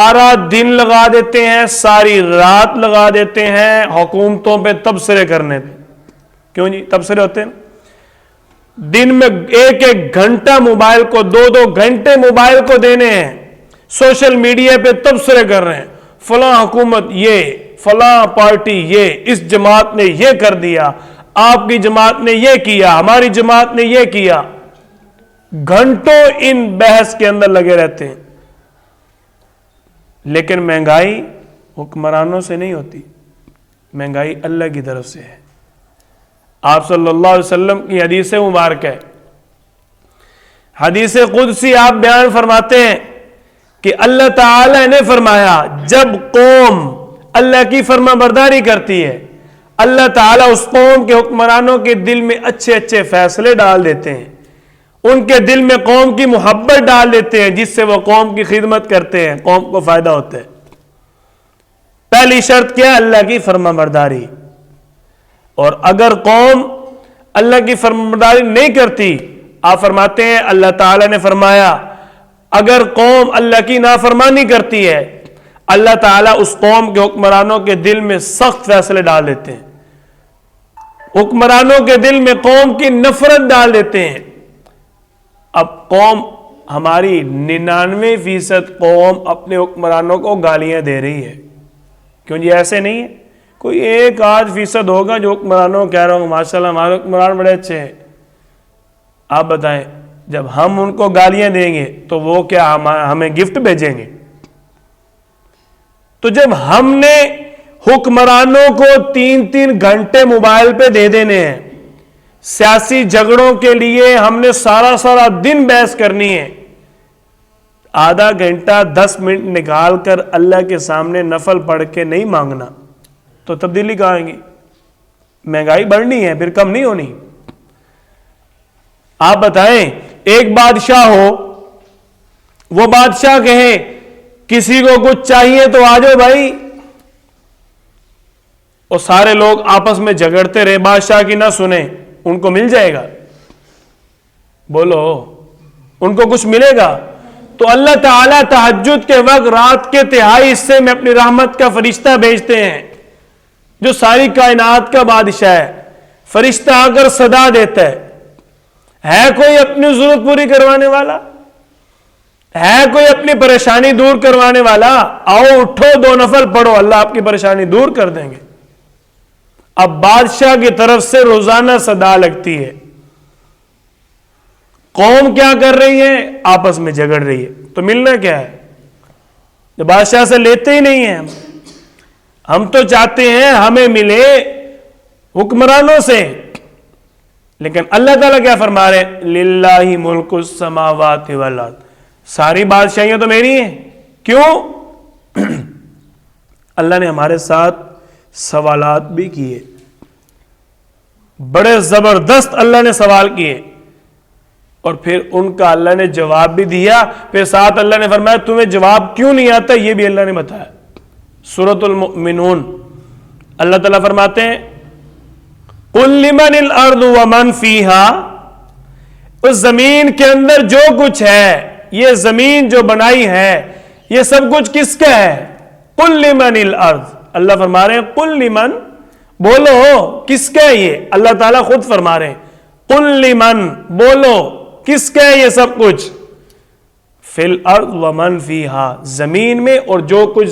سارا دن لگا دیتے ہیں، ساری رات لگا دیتے ہیں حکومتوں پہ تبصرے کرنے پہ. کیوں جی تبصرے ہوتے ہیں؟ دن میں ایک ایک گھنٹہ موبائل کو، دو دو گھنٹے موبائل کو دینے ہیں، سوشل میڈیا پہ تبصرے کر رہے ہیں، فلاں حکومت یہ، فلاں پارٹی یہ، اس جماعت نے یہ کر دیا، آپ کی جماعت نے یہ کیا، ہماری جماعت نے یہ کیا. گھنٹوں ان بحث کے اندر لگے رہتے ہیں. لیکن مہنگائی حکمرانوں سے نہیں ہوتی، مہنگائی اللہ کی طرف سے ہے. آپ صلی اللہ علیہ وسلم کی حدیث مبارک ہے، حدیث قدسی آپ بیان فرماتے ہیں کہ اللہ تعالی نے فرمایا جب قوم اللہ کی فرما برداری کرتی ہے، اللہ تعالیٰ اس قوم کے حکمرانوں کے دل میں اچھے اچھے فیصلے ڈال دیتے ہیں، ان کے دل میں قوم کی محبت ڈال دیتے ہیں، جس سے وہ قوم کی خدمت کرتے ہیں، قوم کو فائدہ ہوتا ہے. پہلی شرط کیا ہے؟ اللہ کی فرما برداری. اور اگر قوم اللہ کی فرما برداری نہیں کرتی، آپ فرماتے ہیں اللہ تعالیٰ نے فرمایا اگر قوم اللہ کی نافرمانی کرتی ہے، اللہ تعالیٰ اس قوم کے حکمرانوں کے دل میں سخت فیصلے ڈال دیتے ہیں، حکمرانوں کے دل میں قوم کی نفرت ڈال دیتے ہیں. اب قوم ہماری 99% قوم اپنے حکمرانوں کو گالیاں دے رہی ہے. کیوں جی ایسے نہیں ہے؟ کوئی 1-8% ہوگا جو حکمرانوں کو کہہ رہا ہوں ماشاءاللہ ہمارے حکمران بڑے اچھے ہیں. آپ بتائیں جب ہم ان کو گالیاں دیں گے تو وہ کیا ہمیں گفٹ بھیجیں گے؟ تو جب ہم نے حکمرانوں کو 3-3 گھنٹے موبائل پہ دے دینے ہیں، سیاسی جھگڑوں کے لیے ہم نے سارا دن بحث کرنی ہے، آدھا گھنٹہ 10 منٹ نکال کر اللہ کے سامنے نفل پڑھ کے نہیں مانگنا تو تبدیلی کہاں آئے گی؟ مہنگائی بڑھنی ہے، پھر کم نہیں ہونی. آپ بتائیں ایک بادشاہ ہو، وہ بادشاہ کہے کسی کو کچھ چاہیے تو آ جاؤ بھائی، اور سارے لوگ آپس میں جھگڑتے رہے، بادشاہ کی نہ سنیں، ان کو مل جائے گا؟ بولو ان کو کچھ ملے گا؟ تو اللہ تعالیٰ تہجد کے وقت رات کے تہائی حصے میں اپنی رحمت کا فرشتہ بھیجتے ہیں جو ساری کائنات کا بادشاہ ہے. فرشتہ آ کر صدا دیتا ہے کوئی اپنی ضرورت پوری کروانے والا؟ ہے کوئی اپنی پریشانی دور کروانے والا؟ آؤ اٹھو 2 نفل پڑھو، اللہ آپ کی پریشانی دور کر دیں گے. اب بادشاہ کی طرف سے روزانہ صدا لگتی ہے، قوم کیا کر رہی ہے؟ آپس میں جھگڑ رہی ہے. تو ملنا کیا ہے؟ جو بادشاہ سے لیتے ہی نہیں ہیں. ہم تو چاہتے ہیں ہمیں ملے حکمرانوں سے، لیکن اللہ تعالیٰ کیا فرما رہے ہیں؟ للہ ملک السماوات والارض، ساری بادشاہیاں تو میری ہیں. کیوں؟ اللہ نے ہمارے ساتھ سوالات بھی کیے، بڑے زبردست اللہ نے سوال کیے، اور پھر ان کا اللہ نے جواب بھی دیا. پھر ساتھ اللہ نے فرمایا تمہیں جواب کیوں نہیں آتا یہ بھی اللہ نے بتایا. سورۃ المؤمنون اللہ تعالیٰ فرماتے ہیں قُلْ لِمَنِ الْأَرْضُ وَمَنْ فِيهَا، اس زمین کے اندر جو کچھ ہے، یہ زمین جو بنائی ہے یہ سب کچھ کس کا ہے؟ قُلْ لِمَنِ الْأَرْضُ، اللہ فرما رہے ہیں قُلْ لِمَنْ، بولو کس کا ہے یہ؟ اللہ تعالیٰ خود فرما رہے ہیں قُلْ لِمَنْ، بولو کس کا ہے یہ سب کچھ؟ فِي الْأَرْضِ وَمَنْ فِيهَا، زمین میں اور جو کچھ